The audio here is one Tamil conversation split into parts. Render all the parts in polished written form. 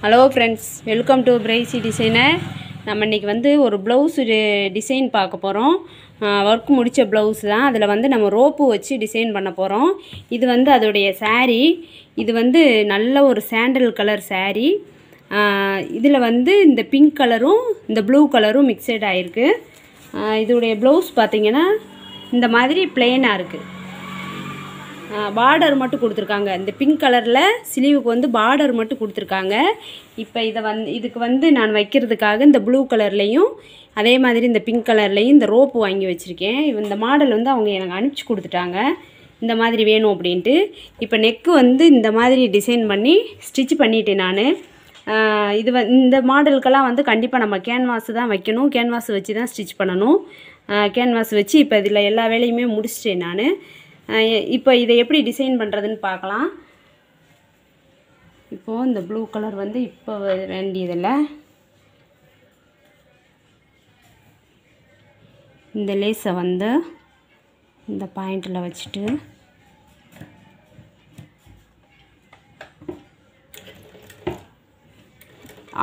Hello friends, welcome to pricey designer. நம்ம இன்றைக்கி வந்து ஒரு ப்ளவுஸ் டிசைன் பார்க்க போகிறோம். ஒர்க் முடித்த ப்ளவுஸ் தான். அதில் வந்து நம்ம ரோப்பு வச்சு டிசைன் பண்ண போகிறோம். இது வந்து அதோடைய saree. இது வந்து நல்ல ஒரு சாண்டல் கலர் saree. இதில் வந்து இந்த பிங்க் கலரும் இந்த ப்ளூ கலரும் மிக்சட் ஆகிருக்கு. இதோடைய ப்ளவுஸ் பார்த்திங்கன்னா இந்த மாதிரி பிளெயினாக இருக்குது. பார்டர் மட்டும் கொடுத்துருக்காங்க. இந்த பிங்க் கலரில் ஸ்லீவுக்கு வந்து பார்டர் மட்டும் கொடுத்துருக்காங்க. இப்போ இதுக்கு வந்து நான் வைக்கிறதுக்காக இந்த ப்ளூ கலர்லேயும் அதே மாதிரி இந்த பிங்க் கலர்லேயும் இந்த ரோப்பு வாங்கி வச்சுருக்கேன். இந்த மாடல் வந்து அவங்க எனக்கு அனுப்பிச்சி கொடுத்துட்டாங்க, இந்த மாதிரி வேணும் அப்படின்ட்டு. இப்போ நெக்கு வந்து இந்த மாதிரி டிசைன் பண்ணி ஸ்டிச் பண்ணிட்டேன் நான். இந்த மாடலுக்கெல்லாம் வந்து கண்டிப்பாக நம்ம கேன்வாஸ் தான் வைக்கணும். கேன்வாஸ் வச்சு தான் ஸ்டிச் பண்ணணும். கேன்வாஸ் வச்சு இப்போ இதில் எல்லா வேலையுமே முடிச்சிட்டேன் நான். இப்போ இதை எப்படி டிசைன் பண்ணுறதுன்னு பார்க்கலாம். இப்போது இந்த ப்ளூ கலர் வந்து இப்போ வேண்டியதில்லை. இந்த லேஸை வந்து இந்த பாயிண்டில் வச்சுட்டு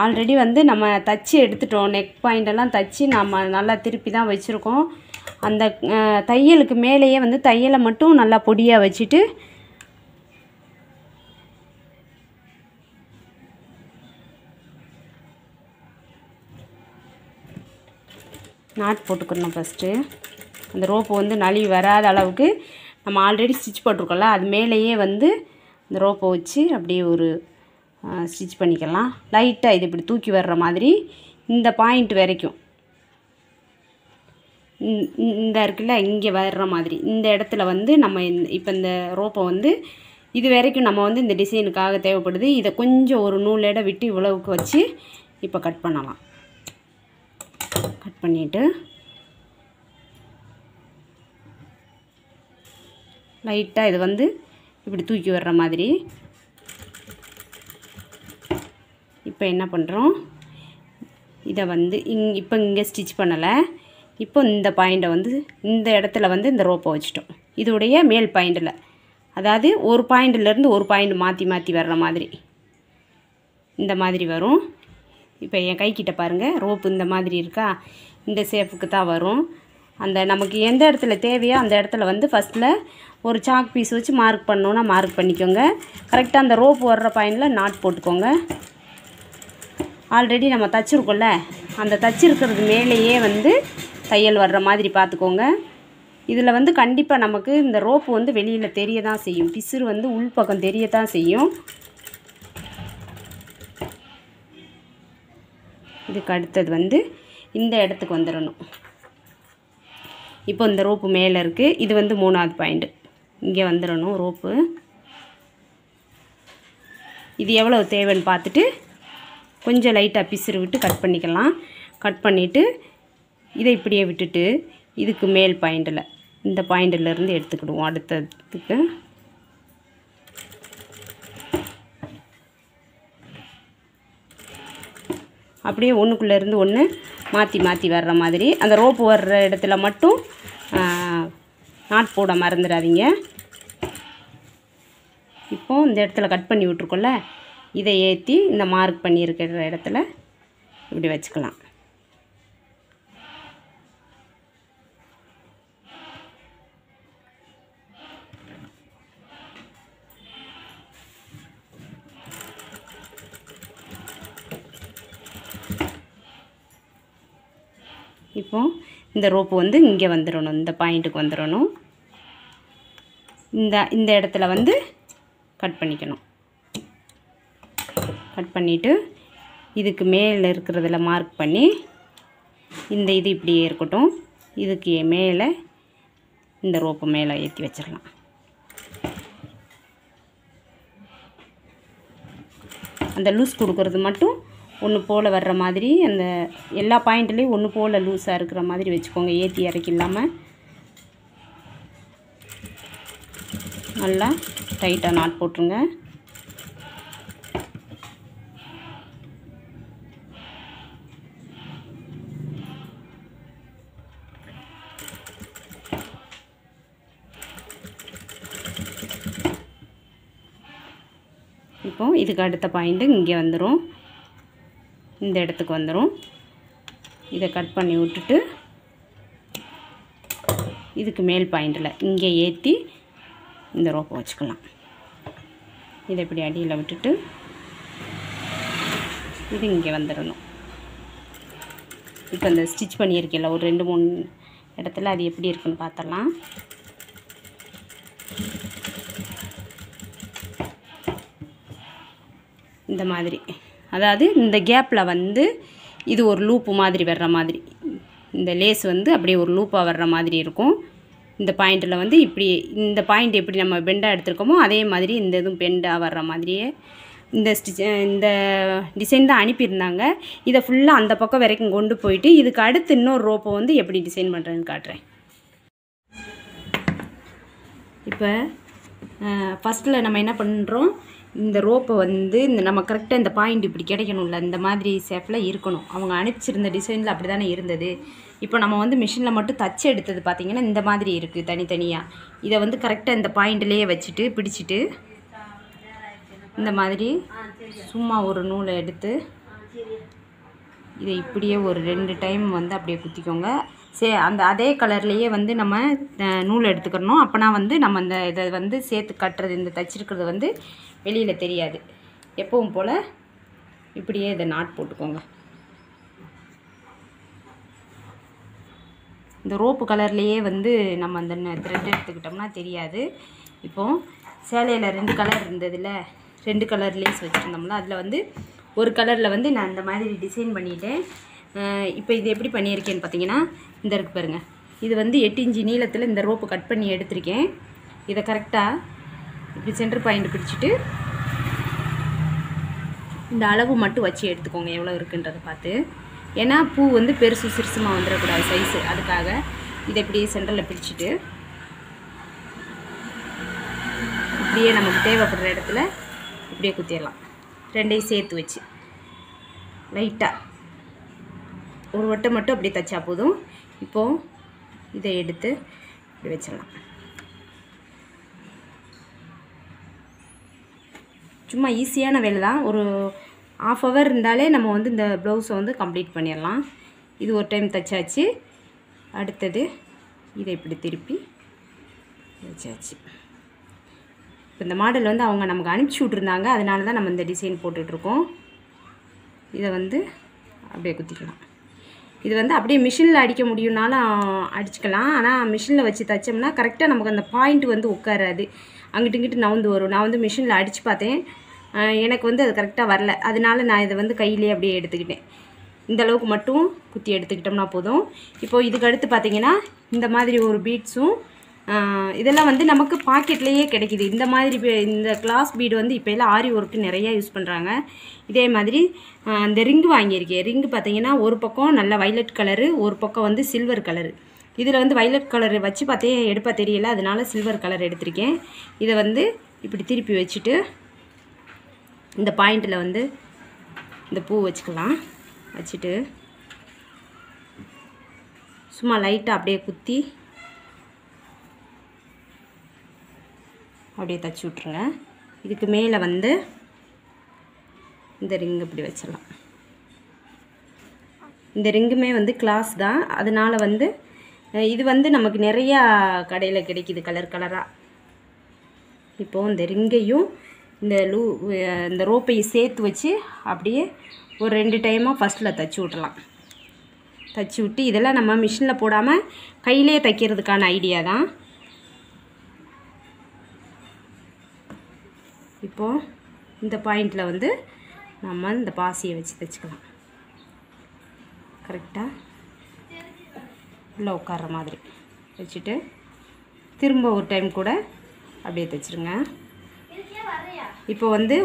ஆல்ரெடி வந்து நம்ம தச்சு எடுத்துட்டோம். நெக் பாயிண்டெல்லாம் தச்சு நம்ம நல்லா திருப்பி தான் வச்சுருக்கோம். அந்த தையலுக்கு மேலேயே வந்து தையலை மட்டும் நல்லா பொடியாக வச்சுட்டு நாட் போட்டுக்கணும். ஃபஸ்ட்டு அந்த ரோப்பு வந்து நழுவி வராத அளவுக்கு நம்ம ஆல்ரெடி ஸ்டிச் போட்டிருக்கோம்ல, அது மேலேயே வந்து இந்த ரோப்பை வச்சு அப்படியே ஒரு ஸ்டிச் பண்ணிக்கலாம். லைட்டாக இது இப்படி தூக்கி வர்ற மாதிரி இந்த பாயிண்ட் வரைக்கும், இந்த இருக்குல்ல இங்கே வர்ற மாதிரி இந்த இடத்துல வந்து நம்ம இப்போ இந்த ரோப்பை வந்து இது வரைக்கும் நம்ம வந்து இந்த டிசைனுக்காக தேவைப்படுது. இதை கொஞ்சம் ஒரு நூலோட விட்டு இவ்வளவுக்கு வச்சு இப்போ கட் பண்ணலாம். கட் பண்ணிவிட்டு லைட்டாக இது வந்து இப்படி தூக்கி வர்ற மாதிரி இப்போ என்ன பண்ணுறோம், இதை வந்து இப்போ இங்கே ஸ்டிச் பண்ணலை. இப்போ இந்த பாயிண்டை வந்து இந்த இடத்துல வந்து இந்த ரோப்பை வச்சிட்டோம். இதோடைய மேல் பாயிண்டில், அதாவது ஒரு பாயிண்டிலேருந்து ஒரு பாயிண்ட் மாற்றி மாற்றி வர்ற மாதிரி இந்த மாதிரி வரும். இப்போ என் கைக்கிட்ட பாருங்கள், ரோப்பு இந்த மாதிரி இருக்கா, இந்த ஷேப்புக்கு தான் வரும். அந்த நமக்கு எந்த இடத்துல தேவையோ அந்த இடத்துல வந்து ஃபஸ்ட்டில் ஒரு சாக் பீஸ் வச்சு மார்க் பண்ணோன்னா மார்க் பண்ணிக்கோங்க. கரெக்டாக அந்த ரோப்பு வர்ற பாயிண்டில் நாட் போட்டுக்கோங்க. ஆல்ரெடி நம்ம தச்சுருக்கோம்ல, அந்த தச்சுருக்கிறது மேலேயே வந்து தையல் வர்ற மாதிரி பார்த்துக்கோங்க. இதில் வந்து கண்டிப்பாக நமக்கு இந்த ரோப்பு வந்து வெளியில் தெரிய தான் செய்யும். பிசுறு வந்து உள்பக்கம் தெரிய தான் செய்யும். இதுக்கு அடுத்தது வந்து இந்த இடத்துக்கு வந்துடணும். இப்போ இந்த ரோப்பு மேலே இருக்குது, இது வந்து 3வது பாயிண்ட்டு, இங்கே வந்துடணும் ரோப்பு. இது எவ்வளோ தேவைன்னு பார்த்துட்டு கொஞ்சம் லைட்டாக பிசுறு விட்டு கட் பண்ணிக்கலாம். கட் பண்ணிவிட்டு இதை இப்படியே விட்டுட்டு இதுக்கு மேல் பாயிண்டில் இந்த பாயிண்டிலேருந்து எடுத்துக்கிடுவோம். அடுத்ததுக்கு அப்படியே ஒன்றுக்குள்ளேருந்து ஒன்று மாற்றி மாற்றி வர்ற மாதிரி அந்த ரோப்பு வர்ற இடத்துல மட்டும் நாட் போட மறந்துடாதீங்க. இப்போது இந்த இடத்துல கட் பண்ணி விட்ருக்கோம்ல, இதை ஏற்றி இந்த மார்க் பண்ணியிருக்கிற இடத்துல இப்படி வச்சுக்கலாம். இப்போ இந்த ரோப்பு வந்து இங்கே வந்துடணும், இந்த பாயிண்ட்டுக்கு வந்துடணும். இந்த இடத்துல வந்து கட் பண்ணிக்கணும். கட் பண்ணிவிட்டு இதுக்கு மேலே இருக்கிறதுல மார்க் பண்ணி இந்த இது இப்படியே இருக்கட்டும். இதுக்கு மேலே இந்த ரோப்பு மேலே ஏற்றி வச்சிடலாம். அந்த லூஸ் கொடுக்கறது மட்டும் ஒன்று போல் வர்ற மாதிரி அந்த எல்லா பாயிண்ட்லேயும் ஒன்று போல் லூஸாக இருக்கிற மாதிரி வச்சுக்கோங்க. ஏற்றி இறக்கி இல்லாமல் நல்லா டைட்டாக நாட் போட்டுருங்க. இப்போ இதுக்கு அடுத்த பாயிண்ட் இங்கே வந்துரும். இந்த இடத்துக்கு வந்துடும். இதை கட் பண்ணி விட்டுட்டு இதுக்கு மேல் பாயிண்டில் இங்கே ஏற்றி இந்த ரோப்பை வச்சுக்கலாம். இதை இப்படி அடியில் விட்டுட்டு இது இங்கே வந்துடணும். இப்போ இந்த ஸ்டிச் பண்ணியிருக்கேன்ல ஒரு 2-3 இடத்துல அது எப்படி இருக்குன்னு பார்த்தலாம். இந்த மாதிரி, அதாவது இந்த கேப்பில் வந்து இது ஒரு லூப்பு மாதிரி வர்ற மாதிரி, இந்த லேஸ் வந்து அப்படியே ஒரு லூப்பாக வர்ற மாதிரி இருக்கும். இந்த பாயிண்டில் வந்து இப்படி இந்த பாயிண்ட் எப்படி நம்ம பெண்டாக எடுத்துருக்கோமோ அதே மாதிரி இந்த இதுவும் பெண்டாக வர்ற மாதிரியே இந்த இந்த டிசைன் தான் அனுப்பியிருந்தாங்க. இதை ஃபுல்லாக அந்த பக்கம் வரைக்கும் கொண்டு போயிட்டு இதுக்கு அடுத்து இன்னொரு ரோப்பை வந்து எப்படி டிசைன் பண்ணுறேன்னு காட்டுறேன். இப்போ ஃபஸ்ட்டில் நம்ம என்ன பண்ணுறோம், இந்த ரோப்பை வந்து இந்த நம்ம கரெக்டாக இந்த பாயிண்ட் இப்படி கிடைக்கணும்ல, இந்த மாதிரி ஷேப்பில் இருக்கணும். அவங்க அனுப்பிச்சிருந்த டிசைனில் அப்படி தானே இருந்தது. இப்போ நம்ம வந்து மிஷினில் மட்டும் தச்சு எடுத்தது பார்த்திங்கன்னா இந்த மாதிரி இருக்குது தனித்தனியாக. இதை வந்து கரெக்டாக இந்த பாயிண்ட்லேயே வச்சுட்டு பிடிச்சிட்டு இந்த மாதிரி சும்மா ஒரு நூலை எடுத்து இதை இப்படியே ஒரு 2 டைம் வந்து அப்படியே குத்திக்கோங்க. அந்த அதே கலர்லேயே வந்து நம்ம நூல் எடுத்துக்கணும். அப்போனா வந்து நம்ம இந்த இதை வந்து சேர்த்து கட்டுறது, இந்த தச்சிருக்கிறது வந்து வெளியில் தெரியாது. எப்பவும் போல் இப்படியே இதை நாட் போட்டுக்கோங்க. இந்த ரோப்பு கலர்லேயே வந்து நம்ம அந்த த்ரெட் எடுத்துக்கிட்டோம்னா தெரியாது. இப்போது சேலையில் 2 கலர் இருந்ததில்ல, 2 கலர் லேஸ் வச்சுருந்தோம்ல, அதில் வந்து ஒரு கலரில் வந்து நான் இந்த மாதிரி டிசைன் பண்ணிட்டேன். இப்போ இது எப்படி பண்ணியிருக்கேன்னு பார்த்தீங்கன்னா இந்த இருக்கு பாருங்கள், இது வந்து 8 இன்ச்சு நீளத்தில் இந்த ரோப்பு கட் பண்ணி எடுத்திருக்கேன். இதை கரெக்டாக இப்படி சென்டர் பாயிண்ட் பிடிச்சிட்டு இந்த அளவு மட்டும் வச்சு எடுத்துக்கோங்க எவ்வளோ இருக்குன்றதை பார்த்து. ஏன்னா பூ வந்து பெருசு சிறுசுமாக வந்துடக்கூடாது சைஸு, அதுக்காக இதை இப்படியே சென்டரில் பிடிச்சிட்டு இப்படியே நமக்கு தேவைப்படுற இடத்துல இப்படியே குத்திடலாம். 2ஐயும் சேர்த்து வச்சு லைட்டாக ஒரு வட்டம் மட்டும் அப்படியே தைச்சா போதும். இப்போது இதை எடுத்து இப்படி வச்சிடலாம். சும்மா ஈஸியான வேலை தான். ஒரு 1/2 hour இருந்தாலே நம்ம வந்து இந்த ப்ளவுஸை வந்து கம்ப்ளீட் பண்ணிடலாம். இது ஒரு டைம் தைச்சாச்சு. அடுத்தது இதை இப்படி திருப்பி வச்சாச்சு. இப்போ இந்த மாடல் வந்து அவங்க நமக்கு அனுப்பிச்சி விட்ருந்தாங்க, அதனால தான் நம்ம இந்த டிசைன் போட்டுட்ருக்கோம். இதை வந்து அப்படியே குத்திக்கலாம். இது வந்து அப்படியே மிஷினில் அடிக்க முடியும்னாலும் அடிச்சுக்கலாம். ஆனால் மிஷினில் வச்சு தைச்சோம்னா கரெக்டாக நமக்கு அந்த பாயிண்ட் வந்து உட்காராது, அங்கிட்டு இங்கிட்டு நவுந்து வரும். நான் வந்து மிஷினில் அடித்து பார்த்தேன், எனக்கு வந்து அது கரெக்டாக வரல. அதனால நான் இதை வந்து கையிலே அப்படியே எடுத்துக்கிட்டேன். இந்த அளவுக்கு மட்டும் குத்தி எடுத்துக்கிட்டோம்னா போதும். இப்போது இதுக்கு அடுத்து பார்த்திங்கன்னா இந்த மாதிரி ஒரு பீட்ஸும் இதெல்லாம் வந்து நமக்கு பாக்கெட்லேயே கிடைக்கிது. இந்த மாதிரி இந்த கிளாஸ் பீடு வந்து இப்போ எல்லாம் ஆரி ஒர்க்கு நிறையா யூஸ் பண்ணுறாங்க. இதே மாதிரி இந்த ரிங்கு வாங்கியிருக்கேன். ரிங்கு பார்த்திங்கன்னா ஒரு பக்கம் நல்ல வைலட் கலரு, ஒரு பக்கம் வந்து சில்வர் கலரு. இதில் வந்து வைலட் கலர் வச்சு பார்த்தே எடுப்பா தெரியல, அதனால சில்வர் கலர் எடுத்திருக்கேன். இதை வந்து இப்படி திருப்பி வச்சுட்டு இந்த பாயிண்டில் வந்து இந்த பூ வச்சுக்கலாம். வச்சுட்டு சும்மா லைட்டாக அப்படியே குத்தி அப்படியே தச்சு விட்ருங்க. இதுக்கு மேலே வந்து இந்த ரிங் இப்படி வச்சிடலாம். இந்த ரிங்குமே வந்து கிளாஸ் தான், அதனால் வந்து இது வந்து நமக்கு நிறையா கடையில் கிடைக்கிது கலர் கலராக. இப்போது இந்த ரிங்கையும் இந்த ரோப்பையும் சேர்த்து வச்சு அப்படியே ஒரு 2 டைமாக ஃபஸ்ட்டில் தைச்சி விட்றலாம். தைச்சி விட்டு இதெல்லாம் நம்ம மிஷினில் போடாமல் கையிலே தைக்கிறதுக்கான ஐடியா தான். இப்போது இந்த பாயிண்டில் வந்து நம்ம இந்த பாசியை வச்சு தைச்சிக்கலாம். கரெக்டாக உள்ளே உட்கார்ற மாதிரி வச்சுட்டு திரும்ப ஒரு டைம் கூட அப்படியே தைச்சிருங்க. இப்போ வந்து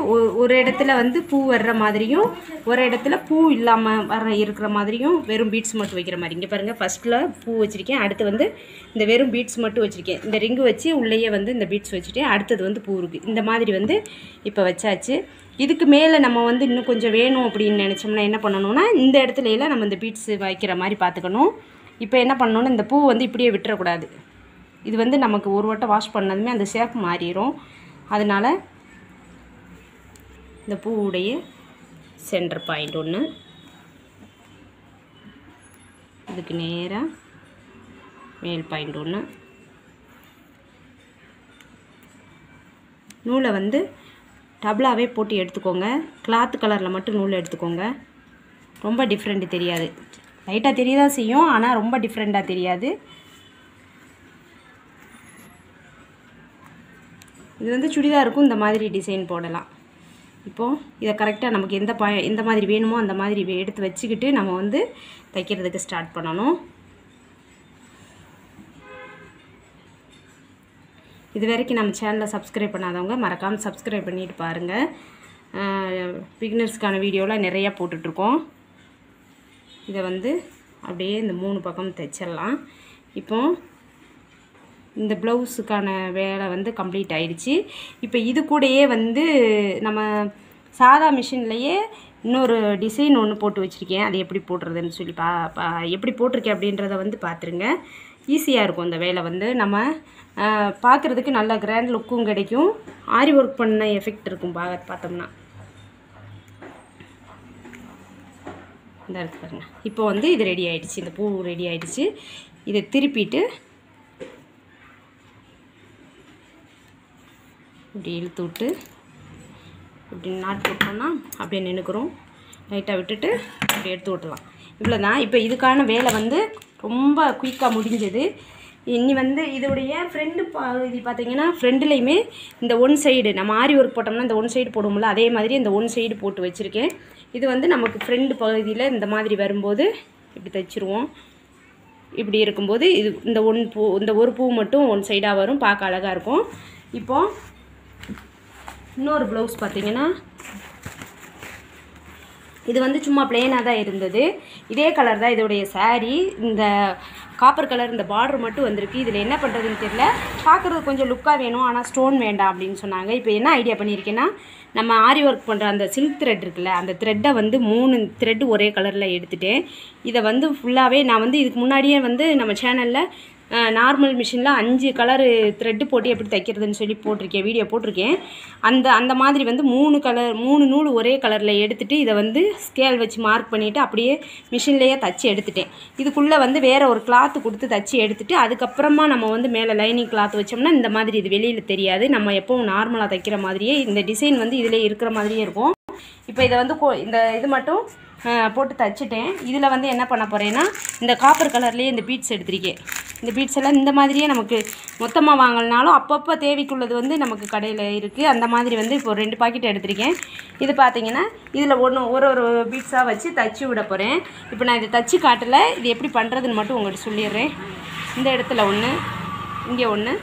ஒரு இடத்துல வந்து பூ வர்ற மாதிரியும் ஒரு இடத்துல பூ இல்லாமல் இருக்கிற மாதிரியும் வெறும் பீட்ஸ் மட்டும் வைக்கிற மாதிரி. இங்கே பாருங்கள், ஃபஸ்ட்டில் பூ வச்சுருக்கேன், அடுத்து வந்து இந்த வெறும் பீட்ஸ் மட்டும் வச்சுருக்கேன். இந்த ரிங்கு வச்சு உள்ளேயே வந்து இந்த பீட்ஸ் வச்சுட்டேன், அடுத்தது வந்து பூ இருக்குது. இந்த மாதிரி வந்து இப்போ வச்சாச்சு. இதுக்கு மேலே நம்ம வந்து இன்னும் கொஞ்சம் வேணும் அப்படின்னு நினச்சோம்னா என்ன பண்ணணும்னா இந்த இடத்துல எல்லாம் நம்ம இந்த பீட்ஸ் வைக்கிற மாதிரி பார்த்துக்கணும். இப்போ என்ன பண்ணணும்னா இந்த பூ வந்து இப்படியே விட்டுறக்கூடாது. இது வந்து நமக்கு ஒரு வட்டம் வாஷ் பண்ணதுமே அந்த ஷேப் மாறிடும். அதனால் இந்த பூவுடைய சென்டர் பாயிண்ட் ஒன்று இதுக்கு நேராக மேல் பாயிண்ட் ஒன்று. நூலை வந்து டபுளாகவே போட்டு எடுத்துக்கோங்க. கிளாத் கலரில் மட்டும் நூல் எடுத்துக்கோங்க. ரொம்ப டிஃப்ரெண்ட் தெரியாது. லைட்டாக தெரியதான் செய்யும், ஆனால் ரொம்ப டிஃப்ரெண்ட்டாக தெரியாது. இது வந்து சுடிதாருக்கும் இந்த மாதிரி டிசைன் போடலாம். இப்போது இதை கரெக்டாக நமக்கு எந்த மாதிரி வேணுமோ அந்த மாதிரி எடுத்து வச்சுக்கிட்டு நம்ம வந்து தைக்கிறதுக்கு ஸ்டார்ட் பண்ணணும். இது வரைக்கும் நம்ம சேனலை சப்ஸ்கிரைப் பண்ணாதவங்க மறக்காமல் சப்ஸ்கிரைப் பண்ணிட்டு பாருங்கள். பிகினர்ஸ்க்கான வீடியோலாம் நிறையா போட்டுட்ருக்கோம். இதை வந்து அப்படியே இந்த 3 பக்கம் தைச்சிடலாம். இப்போது இந்த ப்ளவுஸுக்கான வேலை வந்து கம்ப்ளீட் ஆயிடுச்சு. இப்போ இது கூடயே வந்து நம்ம சாதா மிஷின்லேயே இன்னொரு டிசைன் ஒன்று போட்டு வச்சுருக்கேன். அது எப்படி போட்டுறதுன்னு சொல்லி எப்படி போட்டிருக்கேன் அப்படின்றத வந்து பார்த்துருங்க. ஈஸியாக இருக்கும் அந்த வேலை வந்து. நம்ம பார்க்குறதுக்கு நல்ல கிராண்ட் லுக்கும் கிடைக்கும். ஆரி ஒர்க் பண்ண எஃபெக்ட் இருக்கும் பார்த்தோம்னா. இந்த இருக்கு பாருங்க. இப்போ வந்து இது ரெடி ஆகிடுச்சு. இந்த பூ ரெடி ஆகிடுச்சு. இதை திருப்பிட்டு இப்படி இழுத்து விட்டு இப்படி நாட் போட்டோம்னா அப்படியே நின்றுக்கிறோம். லைட்டாக விட்டுட்டு அப்படி எடுத்து விட்டலாம். இவ்வளோ தான். இப்போ இதுக்கான வேலை வந்து ரொம்ப குயிக்காக முடிஞ்சது. இனி வந்து இதோடைய ஃப்ரெண்டு இது பார்த்திங்கன்னா ஃப்ரெண்டுலேயுமே இந்த ஒன் சைடு நம்ம ஆரி ஒர்க் போட்டோம்னா இந்த ஒன் சைடு போடுவோம்ல, அதே மாதிரி இந்த ஒன் சைடு போட்டு வச்சுருக்கேன். இது வந்து நமக்கு ஃப்ரெண்டு பகுதியில் இந்த மாதிரி வரும்போது இப்படி தைச்சிருவோம். இப்படி இருக்கும்போது இது இந்த ஒரு பூ மட்டும் ஒன் சைடாக வரும். பார்க்க அழகாக இருக்கும். இப்போது இன்னொரு ப்ளவுஸ் பார்த்திங்கன்னா இது வந்து சும்மா பிளெயினாக தான் இருந்தது. இதே கலர் தான் இதோடைய சாரீ. இந்த காப்பர் கலர் இந்த பார்டர் மட்டும் வந்திருக்கு. இதில் என்ன பண்ணுறதுன்னு தெரியல. பார்க்குறது கொஞ்சம் லுக்காக வேணும், ஆனால் ஸ்டோன் வேண்டாம் அப்படின்னு சொன்னாங்க. இப்போ என்ன ஐடியா பண்ணியிருக்கேன்னா, நம்ம ஆரி ஒர்க் பண்ணுற அந்த சில்க் த்ரெட் இருக்குல்ல, அந்த த்ரெட்டை வந்து 3 த்ரெட்டு ஒரே கலரில் எடுத்துட்டேன். இதை வந்து ஃபுல்லாகவே நான் வந்து இதுக்கு முன்னாடியே வந்து நம்ம சேனலில் நார்மல் மிஷினில் 5 கலரு த்ரெட்டு போட்டு எப்படி தைக்கிறதுன்னு சொல்லி வீடியோ போட்டிருக்கேன். அந்த மாதிரி வந்து 3 நூல் ஒரே கலரில் எடுத்துகிட்டு இதை வந்து ஸ்கேல் வச்சு மார்க் பண்ணிவிட்டு அப்படியே மிஷின்லேயே தச்சு எடுத்துட்டேன். இதுக்குள்ளே வந்து வேறு ஒரு கிளாத்து கொடுத்து தச்சு எடுத்துகிட்டு அதுக்கப்புறமா நம்ம வந்து மேலே லைனிங் கிளாத் வச்சோம்னா இந்த மாதிரி இது வெளியில் தெரியாது. நம்ம எப்போவும் நார்மலாக தைக்கிற மாதிரியே இந்த டிசைன் வந்து இதிலே இருக்கிற மாதிரியே இருக்கும். இப்போ இதை வந்து இந்த இது மட்டும் போட்டு தச்சுட்டேன். இதில் வந்து என்ன பண்ண போகிறேன்னா, இந்த காப்பர் கலர்லேயே இந்த பீட்ஸ் எடுத்திருக்கேன். இந்த பீட்ஸ் எல்லாம் இந்த மாதிரியே நமக்கு மொத்தமாக வாங்கினாலும் அப்பப்போ தேவைக்குள்ளது வந்து நமக்கு கடையில் இருக்குது. அந்த மாதிரி வந்து இப்போ 2 பாக்கெட் எடுத்திருக்கேன். இது பார்த்திங்கன்னா இதில் ஒரு பீட்ஸாக வச்சு தச்சு விட போகிறேன். இப்போ நான் இதை தச்சு காட்டலை. இது எப்படி பண்ணுறதுன்னு மட்டும் உங்கள்கிட்ட சொல்லிடுறேன். இந்த இடத்துல ஒன்று, இங்கே ஒன்று,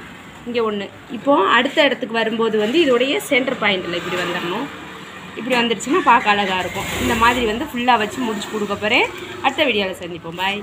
இங்கே ஒன்று. இப்போது அடுத்த இடத்துக்கு வரும்போது வந்து இதோடைய சென்டர் பாயிண்டில் இப்படி வந்துடணும். இப்படி வந்துடுச்சுன்னா பார்க்க அழகாக இருக்கும். இந்த மாதிரி வந்து ஃபுல்லாக வச்சு முடிச்சு கொடுக்க போகிறேன். அடுத்த வீடியோவில் சந்திப்போம். பாய்.